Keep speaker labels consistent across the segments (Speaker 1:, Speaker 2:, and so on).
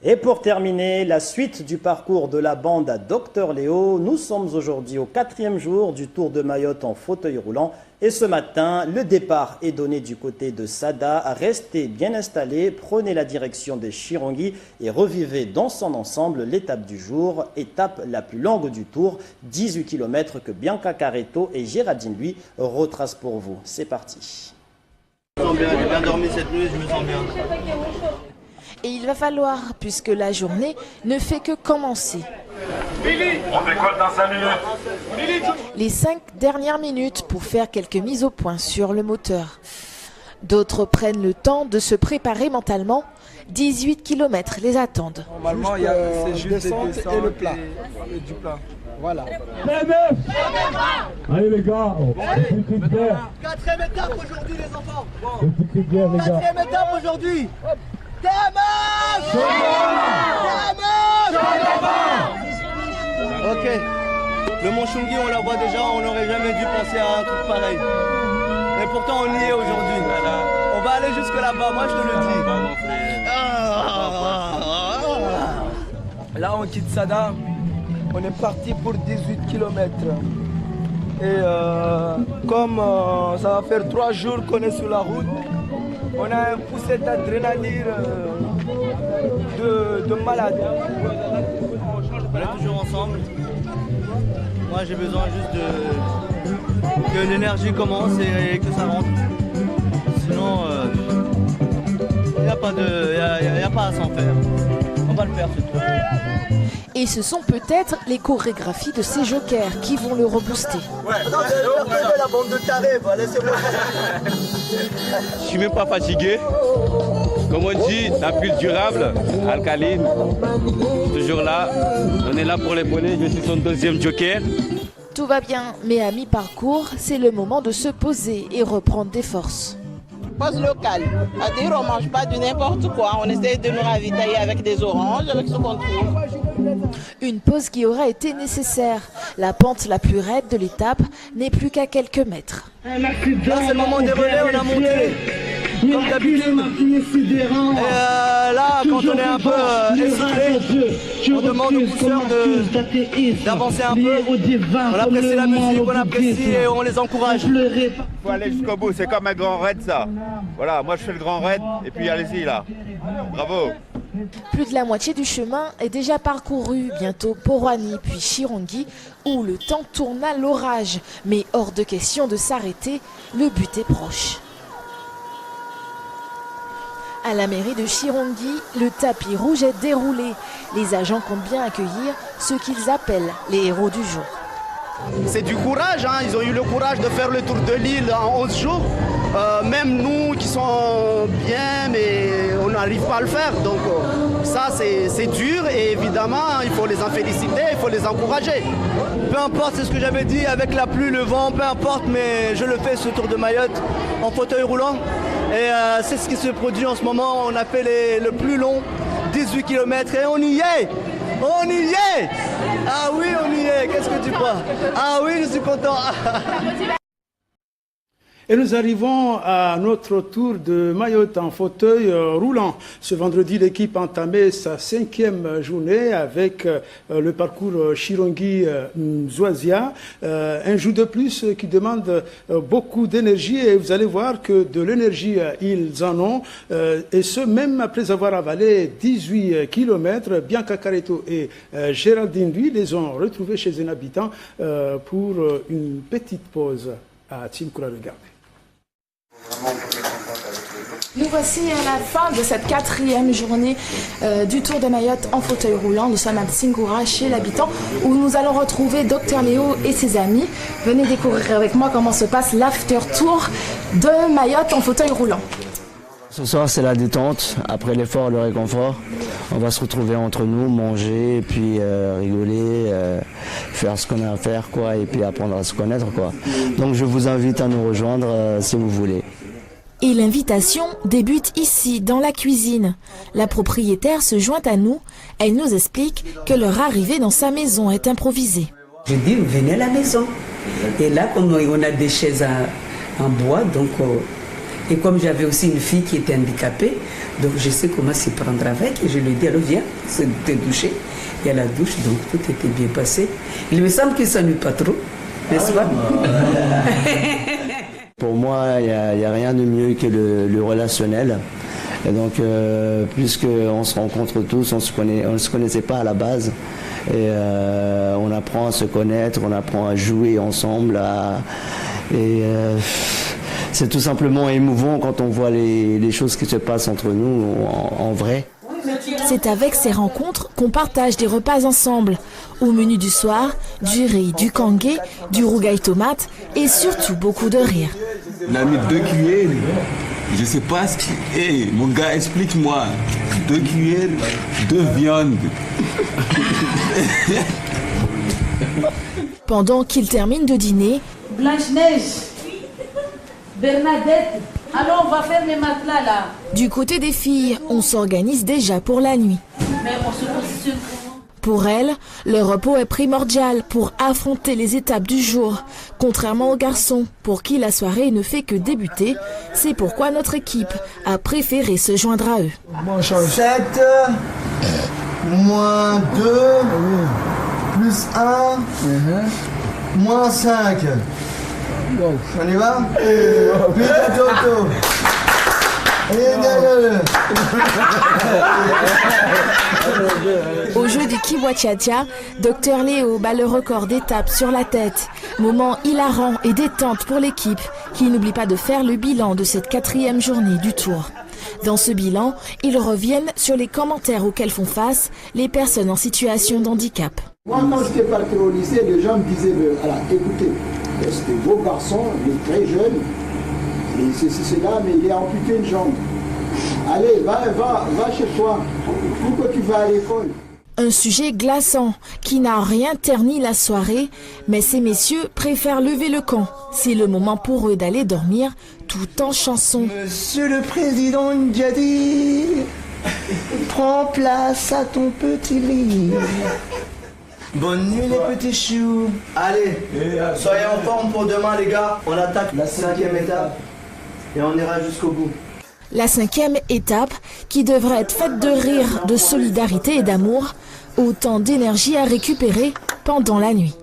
Speaker 1: Et pour terminer, la suite du parcours de la bande à Dr Léo. Nous sommes aujourd'hui au 4e jour du Tour de Mayotte en fauteuil roulant. Et ce matin, le départ est donné du côté de Sada. Restez bien installés, prenez la direction des Chirongui et revivez dans son ensemble l'étape du jour, étape la plus longue du Tour, 18 km que Bianca Caretto et Géraldine lui retracent pour vous. C'est parti.
Speaker 2: Je me sens bien, j'ai bien dormi cette nuit, je me sens bien.
Speaker 3: Et il va falloir, puisque la journée ne fait que commencer.
Speaker 4: On décolle dans 5 minutes.
Speaker 3: Les 5 dernières minutes pour faire quelques mises au point sur le moteur. D'autres prennent le temps de se préparer mentalement. 18 km les attendent.
Speaker 5: Normalement, c'est juste des descentes et le plat. Et du plat. Voilà.
Speaker 6: Allez les gars,
Speaker 2: 4e étape aujourd'hui les enfants. 4e étape aujourd'hui. Ok, le Mont Chungi on la voit déjà, on n'aurait jamais dû penser à un truc pareil. Et pourtant on y est aujourd'hui. On va aller jusque là-bas, moi je te le dis.
Speaker 5: Là on quitte Sada, on est parti pour 18 km. Et comme ça va faire 3 jours qu'on est sur la route, on a un poussé d'adrénaline de malade.
Speaker 2: On est toujours ensemble. Moi j'ai besoin juste que l'énergie commence et que ça rentre. Sinon, il n'y a pas à s'en faire. On va le faire ce truc.
Speaker 3: Et ce sont peut-être les chorégraphies de ces jokers qui vont le rebooster.
Speaker 2: La bande de tarés, laissez-moi.
Speaker 7: Je suis même pas fatigué. Comme on dit, la pile durable, alcaline. Je suis toujours là. On est là pour les poneys. Je suis son 2e joker.
Speaker 3: Tout va bien, mais à mi-parcours, c'est le moment de se poser et reprendre des forces.
Speaker 8: Pause locale, c'est-à-dire on ne mange pas du n'importe quoi, on essaie de nous ravitailler avec des oranges, avec ce qu'on trouve.
Speaker 3: Une pause qui aura été nécessaire. La pente la plus raide de l'étape n'est plus qu'à quelques mètres.
Speaker 2: Là c'est le moment des relais, on a monté. Comme d'habitude. Et là, quand on est un peu essoufflé, on demande aux pousseurs d'avancer un peu. On apprécie la musique, on apprécie et on les encourage.
Speaker 9: Il faut aller jusqu'au bout, c'est comme un grand raid ça. Voilà, moi je fais le grand raid et puis allez-y là. Bravo.
Speaker 3: Plus de la moitié du chemin est déjà parcouru, bientôt Porani puis Chirongui, où le temps tourne à l'orage. Mais hors de question de s'arrêter, le but est proche. À la mairie de Chirongui, le tapis rouge est déroulé. Les agents comptent bien accueillir ceux qu'ils appellent les héros du jour.
Speaker 2: C'est du courage, hein. Ils ont eu le courage de faire le tour de l'île en 11 jours. Même nous qui sommes bien, mais on n'arrive pas à le faire. Donc ça c'est dur et évidemment il faut les en féliciter, il faut les encourager. Peu importe, c'est ce que j'avais dit, avec la pluie, le vent, peu importe, mais je le fais ce Tour de Mayotte en fauteuil roulant. Et c'est ce qui se produit en ce moment. On a fait le plus long, 18 km et on y est. On y est. Ah oui, on y est. Qu'est-ce que tu crois? Ah oui, je suis content.
Speaker 10: Et nous arrivons à notre tour de Mayotte en fauteuil roulant. Ce vendredi, l'équipe a entamé sa 5e journée avec le parcours Chirongui-Zouazia. Un jour de plus qui demande beaucoup d'énergie et vous allez voir que de l'énergie, ils en ont. Et ce, même après avoir avalé 18 km. Bianca Caretto et Géraldine, lui, les ont retrouvés chez un habitant pour une petite pause à Timkoura Regarde.
Speaker 3: Nous voici à la fin de cette 4e journée du Tour de Mayotte en fauteuil roulant. Nous sommes à Tsingura chez l'habitant où nous allons retrouver Dr Léo et ses amis. Venez découvrir avec moi comment se passe l'after tour de Mayotte en fauteuil roulant.
Speaker 11: Ce soir c'est la détente, après l'effort, le réconfort. On va se retrouver entre nous, manger, et puis rigoler, faire ce qu'on a à faire, quoi, et puis apprendre à se connaître, quoi. Donc je vous invite à nous rejoindre si vous voulez.
Speaker 3: Et l'invitation débute ici, dans la cuisine. La propriétaire se joint à nous. Elle nous explique que leur arrivée dans sa maison est improvisée.
Speaker 12: Je dis, venez à la maison. Et là, comme on a des chaises en bois, donc, et comme j'avais aussi une fille qui était handicapée, Donc je sais comment s'y prendre avec et je lui ai dit, alors viens, te doucher. Il y a la douche, donc tout était bien passé. Il me semble qu'il ne s'ennuie pas trop, n'est-ce pas?
Speaker 11: Pour moi, il n'y a rien de mieux que le relationnel. Et donc, puisqu'on se rencontre tous, on ne se connaissait pas à la base. Et on apprend à se connaître, on apprend à jouer ensemble. C'est tout simplement émouvant quand on voit les choses qui se passent entre nous en vrai.
Speaker 3: C'est avec ces rencontres qu'on partage des repas ensemble. Au menu du soir, du riz, du kangué, du rougail tomate et surtout beaucoup de rire.
Speaker 6: On a mis 2 cuillères. Je sais pas ce qui est. Mon gars, explique-moi. 2 cuillères de viande.
Speaker 3: Pendant qu'ils terminent de dîner,
Speaker 13: Blanche-Neige, Bernadette, alors on va faire les matelas là.
Speaker 3: Du côté des filles, on s'organise déjà pour la nuit.
Speaker 13: Mais on se positionne comment?
Speaker 3: Pour elles, le repos est primordial pour affronter les étapes du jour. Contrairement aux garçons, pour qui la soirée ne fait que débuter, c'est pourquoi notre équipe a préféré se joindre à eux.
Speaker 5: 7, moins 2, plus 1, moins 5. On y va? Putain, Toto.
Speaker 3: Au jeu du Kiwachatia, Dr Léo bat le record d'étapes sur la tête. Moment hilarant et détente pour l'équipe qui n'oublie pas de faire le bilan de cette 4e journée du Tour. Dans ce bilan, ils reviennent sur les commentaires auxquels font face les personnes en situation de handicap.
Speaker 5: Moi, quand j'étais parti au lycée, les gens me disaient, alors, écoutez, c'est un beau garçon, il est très jeune, et c'est là, mais il est amputé une jambe. Allez, va chez toi. Pourquoi tu vas à l'école?
Speaker 3: Un sujet glaçant qui n'a rien terni la soirée, mais ces messieurs préfèrent lever le camp. C'est le moment pour eux d'aller dormir tout en chanson.
Speaker 5: Monsieur le Président Ndjadi, prends place à ton petit lit. Bonne nuit les petits choux. Allez, soyez en forme pour demain les gars. On attaque la 5e étape et on ira jusqu'au bout.
Speaker 3: La 5e étape qui devrait être faite de rire, de solidarité et d'amour, autant d'énergie à récupérer pendant la nuit.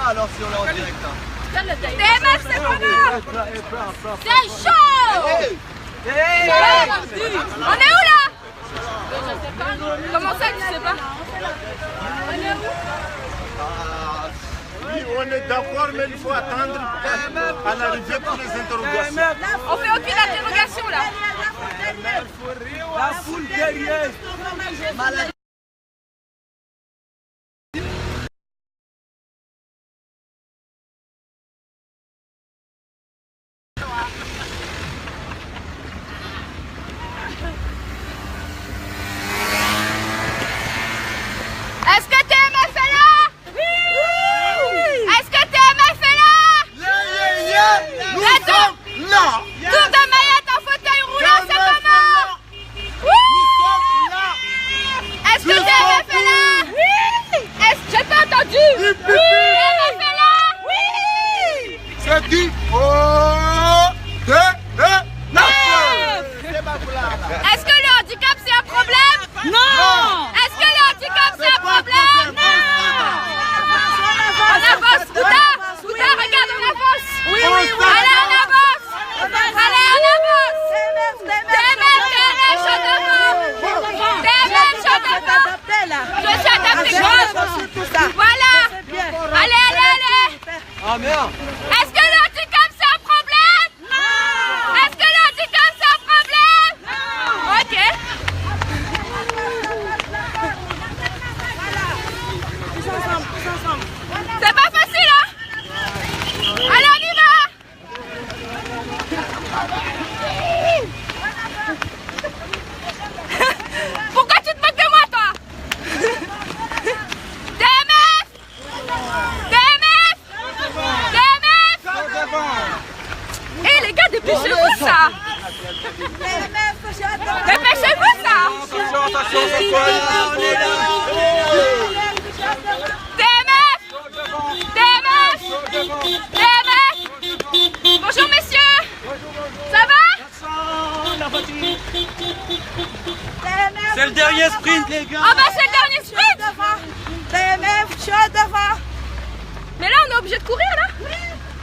Speaker 5: Alors si on est en direct.
Speaker 13: TMF, c'est comment? C'est chaud! On est où là? Comment ça, tu sais pas? On est où?
Speaker 9: Oui, on est d'accord, mais il faut attendre à l'arrivée pour les interrogations.
Speaker 13: On fait aucune interrogation là.
Speaker 5: La foule derrière.
Speaker 13: Est-ce que TMF est là? Oui. Est-ce que TMF est là?
Speaker 5: Nous sommes là.
Speaker 13: Tour de Mayotte en fauteuil roulant, c'est comment? Oui. Est-ce que TMF est là? Oui. J'ai pas entendu. Oui. TMF est là? Oui.
Speaker 5: C'est dit.
Speaker 13: Est-ce que le handicap c'est un problème? Non. Est-ce que le handicap c'est un problème? Non. On avance. Ouda, regarde, on avance. Oui. Allez, on avance. Allez, on avance. TMF, chante devant. TMF, chante devant. Je suis adapté. Voilà. Allez.
Speaker 5: Ah merde.
Speaker 13: Est-ce que le handicap c'est un problème? Non. Est-ce que le handicap c'est un problème? Non. Ok. C'est pas facile, hein? Allez, on y va! Pourquoi tu te moques de moi, toi? TMF! TMF! TMF! Eh les gars, dépêchez-vous ça! Dépêchez-vous ça! TMF! TMF! TMF! Bonjour messieurs! Ça va?
Speaker 5: C'est le dernier sprint, les gars.
Speaker 13: Ah bah c'est le dernier sprint!
Speaker 8: TMF, je suis devant.
Speaker 13: Mais là on est obligé de courir là?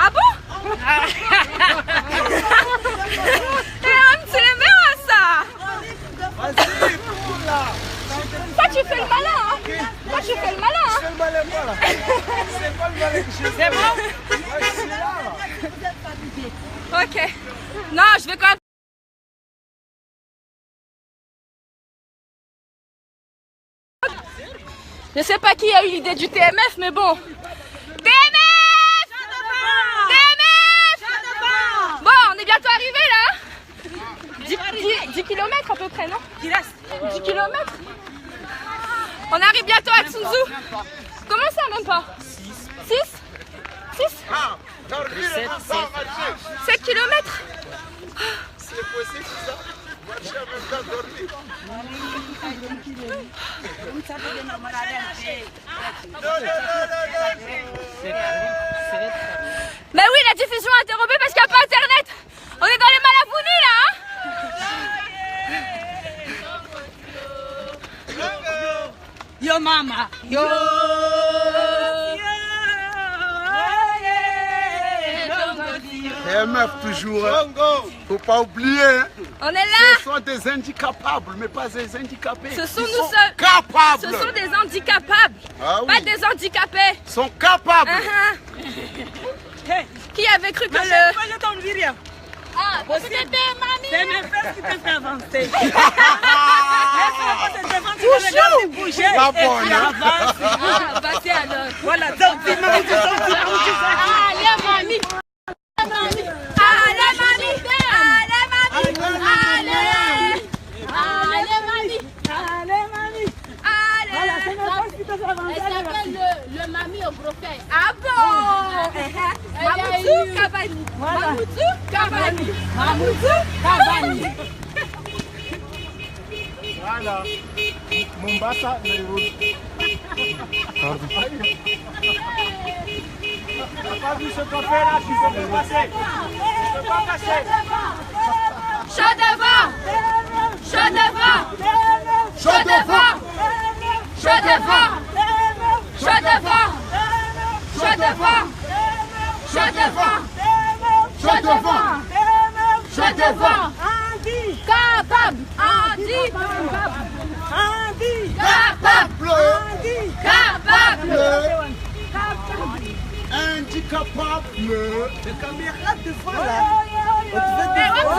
Speaker 13: Ah bon? C'est le meilleur ça! Toi tu fais le malin hein? Toi tu fais le malin hein?
Speaker 5: C'est le malin moi là. C'est pas le malin que je fais.
Speaker 13: C'est bon? Ok. Non, je vais quand même... Je sais pas qui a eu l'idée du TMF, mais bon. TMF! TMF! Bon, on est bientôt arrivé là. 10 km à peu près, non? 10 km? On arrive bientôt à Tsunzu. Comment ça, même pas? 6? 7 km?
Speaker 9: C'est possible ça? Moi, je n'ai même pas dormi.
Speaker 13: Mais oui, la diffusion est interrompue parce qu'il n'y a pas internet. On est dans les Malavounis là, hein?
Speaker 8: Yo mama. Yo.
Speaker 5: TMF toujours, hein. Faut pas oublier. Hein.
Speaker 13: On est là.
Speaker 5: Ce sont des incapables, mais pas des handicapés.
Speaker 13: Ce sont
Speaker 5: Ils
Speaker 13: nous
Speaker 5: sont
Speaker 13: seuls.
Speaker 5: capables.
Speaker 13: Ce sont des handicapables,
Speaker 5: Ah oui.
Speaker 13: pas des handicapés.
Speaker 5: Ils sont capables.
Speaker 13: Qui avait cru que
Speaker 8: Moi, je t'en dis rien.
Speaker 13: Ah, c'était mamie.
Speaker 8: C'est mes fesses qui t'ont fait avancer.
Speaker 5: La bonne, hein.
Speaker 13: Ah, bah c'est alors.
Speaker 8: Voilà, donc dis mamie, tu sors.
Speaker 13: Allez, mamie. Allez, mamie. Elle s'appelle le mamie au broquet. Ah bon? Mamoudzou Cavani. Mamoudzou Cavani. Mamoudzou Cavani.
Speaker 9: Voilà. Mombasa, Nairobi. T'as pas vu ce qu'on fait là? Tu peux me passer. Tu peux pas passer.
Speaker 13: Chaud devant. Chaud devant. Chaud devant. Chaud devant. Chaud devant. Chaud devant. Chaud devant. Chaud devant. Chaud devant. Capable. Capable. Capable.
Speaker 5: Handicapable. Les caméras devant là.
Speaker 13: Eh, ouais,